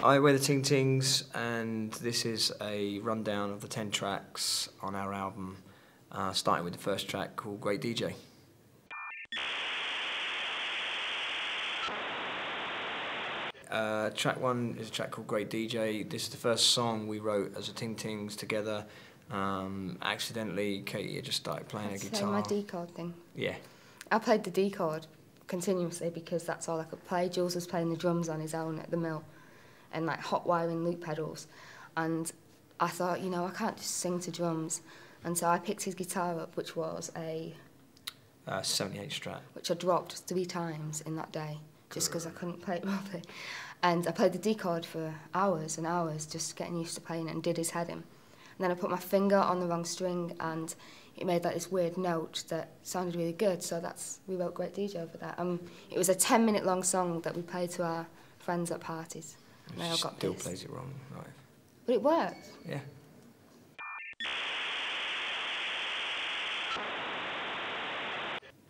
Hi, we're the Ting Tings, and this is a rundown of the 10 tracks on our album, starting with the first track called Great DJ. Track 1 is a track called Great DJ. This is the first song we wrote as a Ting Tings together. Accidentally, Katie had just started playing a guitar. My D chord thing. Yeah. I played the D chord continuously because that's all I could play. Jules was playing the drums on his own at the mill and like hot wiring loop pedals, and I thought, you know, I can't just sing to drums, and so I picked his guitar up, which was a 78 Strat, which I dropped 3 times in that day just because I couldn't play it properly, and I played the D chord for hours and hours just getting used to playing it and did his head in, and then I put my finger on the wrong string and it made like this weird note that sounded really good, so we wrote Great DJ over that. It was a 10-minute long song that we played to our friends at parties. And they all got still pissed. plays it wrong live. But it worked. Yeah.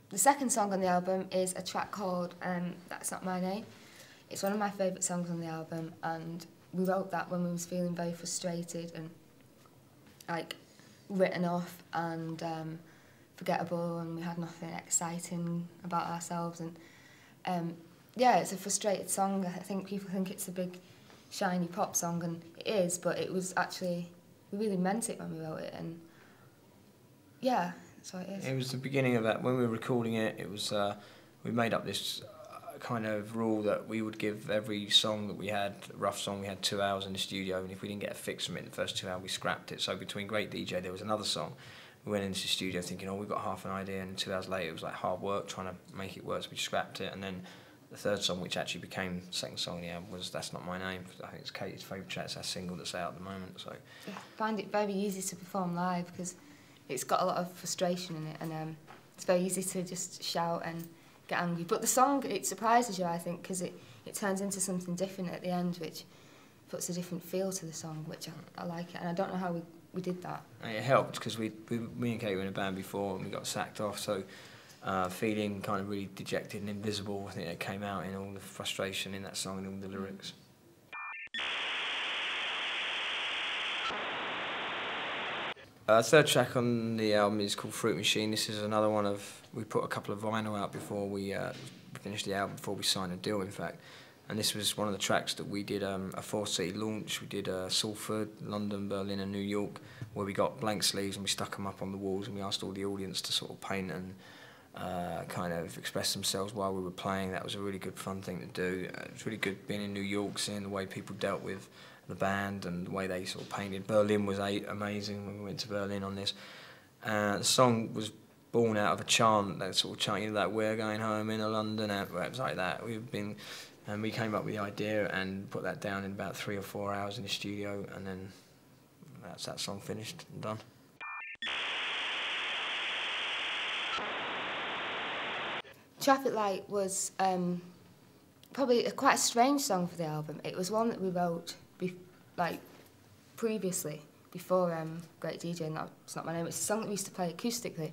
The second song on the album is a track called That's Not My Name. It's one of my favourite songs on the album, and we wrote that when we was feeling very frustrated and like written off and forgettable, and we had nothing exciting about ourselves, and yeah, it's a frustrated song. I think people think it's a big shiny pop song, and it is, but it was actually, we really meant it when we wrote it, and yeah, that's what it is. It was the beginning of that. When we were recording it, it was we made up this kind of rule that we would give every song that we had, rough song, we had 2 hours in the studio, and if we didn't get a fix from it in the first 2 hours, we scrapped it. So between Great DJ, there was another song. We went into the studio thinking, oh, we've got half an idea, and 2 hours later, it was like hard work trying to make it work, so we scrapped it. And then the third song, which actually became the second song in the album, was That's Not My Name. I think it's Katie's favourite track. It's our single that's out at the moment. So I find it very easy to perform live because it's got a lot of frustration in it, and it's very easy to just shout and get angry. But the song, it surprises you, I think, because it turns into something different at the end, which puts a different feel to the song, which I like it. And I don't know how we did that. And it helped because me and Katie were in a band before and we got sacked off, so feeling kind of really dejected and invisible, I think it came out in all the frustration in that song and all the lyrics. Third track on the album is called Fruit Machine. This is another one of, we put a couple of vinyl out before we finished the album, before we signed a deal, in fact. And this was one of the tracks that we did a 4-city launch. We did Salford, London, Berlin and New York, where we got blank sleeves and we stuck them up on the walls, and we asked all the audience to sort of paint and kind of express themselves while we were playing. That was a really good fun thing to do. It was really good being in New York, seeing the way people dealt with the band and the way they sort of painted. Berlin was amazing when we went to Berlin on this. The song was born out of a chant, that sort of chant, you know, that we're going home in a London, it was like that. And we came up with the idea and put that down in about 3 or 4 hours in the studio, and then that's that song finished and done. Traffic Light was probably quite a strange song for the album. It was one that we wrote previously, before Great DJ, and That's Not My Name. It's a song that we used to play acoustically.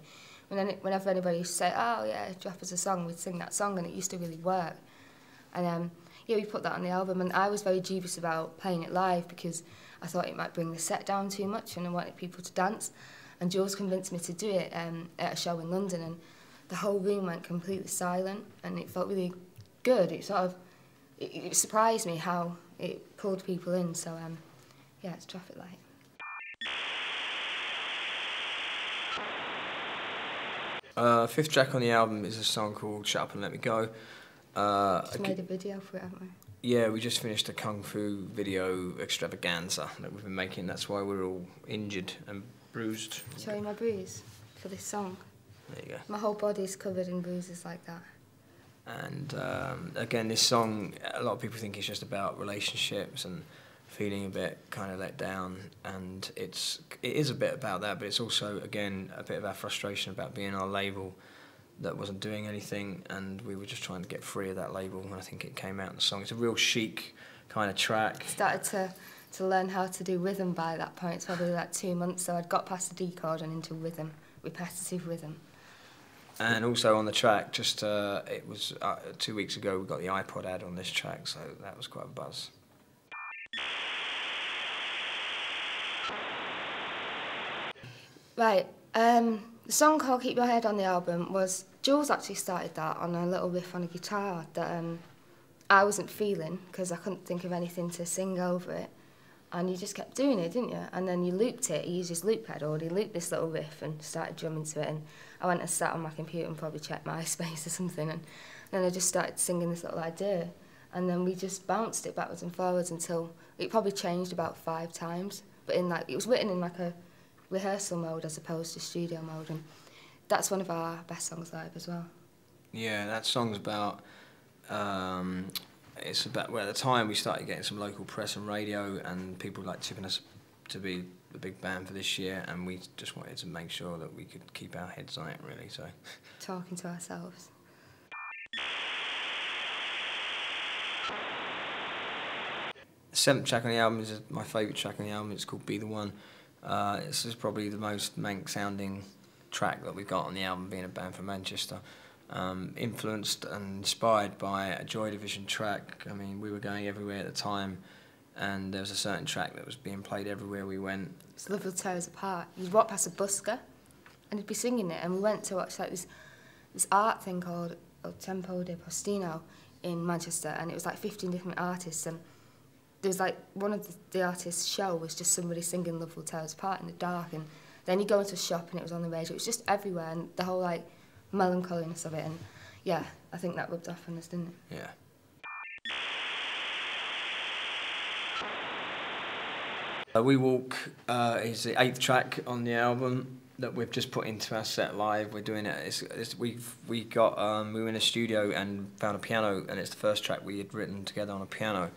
Whenever anybody used to say, oh yeah, drop us a song, we'd sing that song, and it used to really work. And yeah, we put that on the album, and I was very dubious about playing it live because I thought it might bring the set down too much and I wanted people to dance. And Jules convinced me to do it at a show in London, and the whole room went completely silent, and it felt really good. It surprised me how it pulled people in, so yeah, it's Traffic Light. Fifth track on the album is a song called Shut Up and Let Me Go. Just made a video for it, haven't we? Yeah, we just finished a Kung Fu video extravaganza that we've been making. That's why we're all injured and bruised. Show you my bruise for this song. There you go. My whole body's covered in bruises like that. And again, this song, a lot of people think it's just about relationships and feeling a bit kind of let down, and it is a bit about that, but it's also, again, a bit of our frustration about being on a label that wasn't doing anything, and we were just trying to get free of that label, and I think it came out in the song. It's a real chic kind of track. Started to learn how to do rhythm by that point. It's probably like 2 months, so I'd got past the D chord and into rhythm, repetitive rhythm. And also on the track, just it was 2 weeks ago, we got the iPod ad on this track, so that was quite a buzz. Right, the song called Keep Your Head on the album was, Jules actually started that on a little riff on a guitar that I wasn't feeling because I couldn't think of anything to sing over it. And you just kept doing it, didn't you? And then you looped it, you used his loop pedal, and he looped this little riff and started drumming to it. And I went and sat on my computer and probably checked MySpace or something. And then I just started singing this little idea. And then we just bounced it backwards and forwards until it probably changed about 5 times. But in it was written in like a rehearsal mode as opposed to studio mode. And that's one of our best songs live as well. Yeah, that song's about... it's about, well, at the time we started getting some local press and radio, and people like tipping us to be the big band for this year, and we just wanted to make sure that we could keep our heads on it, really. So talking to ourselves. The 7th track on the album is my favourite track on the album. It's called Be The One. This is probably the most Manx sounding track that we've got on the album, being a band from Manchester. Influenced and inspired by a Joy Division track. I mean, we were going everywhere at the time, and there was a certain track that was being played everywhere we went. It's Love Will Tear Us Apart. You'd walk past a busker, and he'd be singing it, and we went to watch like this art thing called Il Tempo di Postino in Manchester, and it was like 15 different artists, and there was like one of the artists' show was just somebody singing Love Will Tear Us Apart in the dark, and then you go into a shop and it was on the radio. It was just everywhere, and the whole like melancholiness of it, and yeah, I think that rubbed off on us, didn't it? Yeah. We Walk is the 8th track on the album that we've just put into our set live. We're doing it. We were in a studio and found a piano, and it's the first track we had written together on a piano.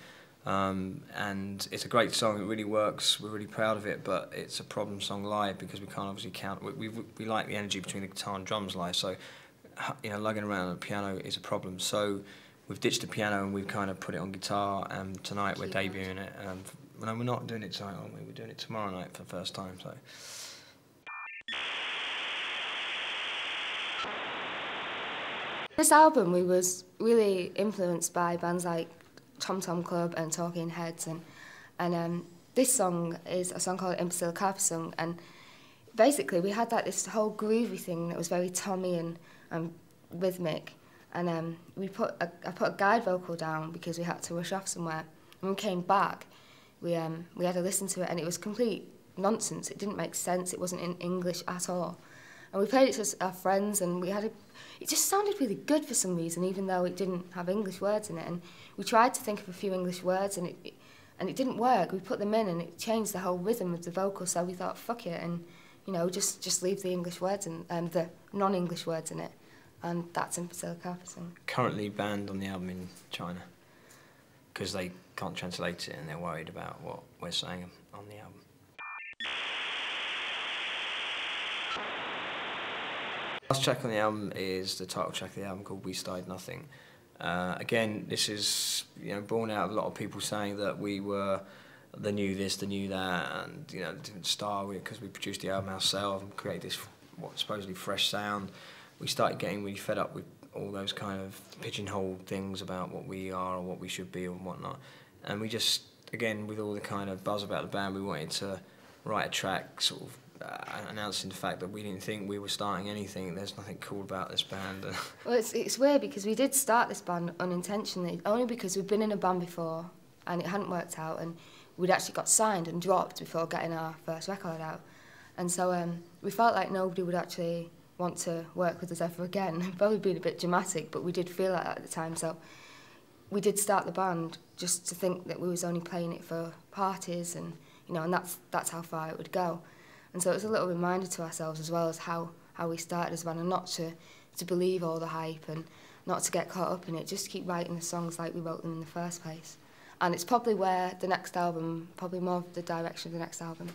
And it's a great song. It really works. We're really proud of it, but it's a problem song live because we can't obviously count. We like the energy between the guitar and drums live, so lugging around on a piano is a problem. So we've ditched the piano and we've kind of put it on guitar. And tonight we're debuting it. No, we're not doing it tonight, aren't we? We're doing it tomorrow night for the first time. So. This album, we was really influenced by bands like Tom Tom Club and Talking Heads, and this song is a song called IMPACILLA CARPISUNG, and basically we had like this whole groovy thing that was very Tommy and rhythmic, and I put a guide vocal down because we had to rush off somewhere. When we came back, we had to listen to it, and it was complete nonsense. It didn't make sense. It wasn't in English at all, and we played it to our friends, and it just sounded really good for some reason, even though it didn't have English words in it. And we tried to think of a few English words, and it didn't work. We put them in, and it changed the whole rhythm of the vocal. So we thought, fuck it, and just leave the English words and the non-English words in it, and that's IMPACILLA CARPISUNG. Currently banned on the album in China because they can't translate it, and they're worried about what we're saying on the album. Last track on the album is the title track of the album called We Started Nothing. Again, this is born out of a lot of people saying that we were the new this, the new that, and didn't start because we produced the album ourselves and created this supposedly fresh sound. We started getting really fed up with all those kind of pigeonhole things about what we are or what we should be or whatnot. And we just, again, with all the kind of buzz about the band, we wanted to write a track sort of announcing the fact that we didn't think we were starting anything. There's nothing cool about this band. Well, it's weird because we did start this band unintentionally, only because we'd been in a band before and it hadn't worked out, and we'd actually got signed and dropped before getting our first record out. And so we felt like nobody would actually want to work with us ever again. Probably been a bit dramatic, but we did feel like that at the time. So we did start the band just to think that we was only playing it for parties, and and that's how far it would go. And so it was a little reminder to ourselves as well as how we started as a band, and not to believe all the hype and not to get caught up in it, just to keep writing the songs like we wrote them in the first place. And it's probably where the next album, probably more of the direction of the next album.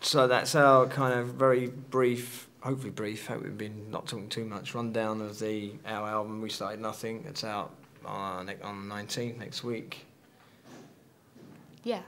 So that's our kind of very brief, hopefully brief, hope we've been not talking too much, rundown of our album, We Started Nothing. It's out on the 19th, next week. Yeah.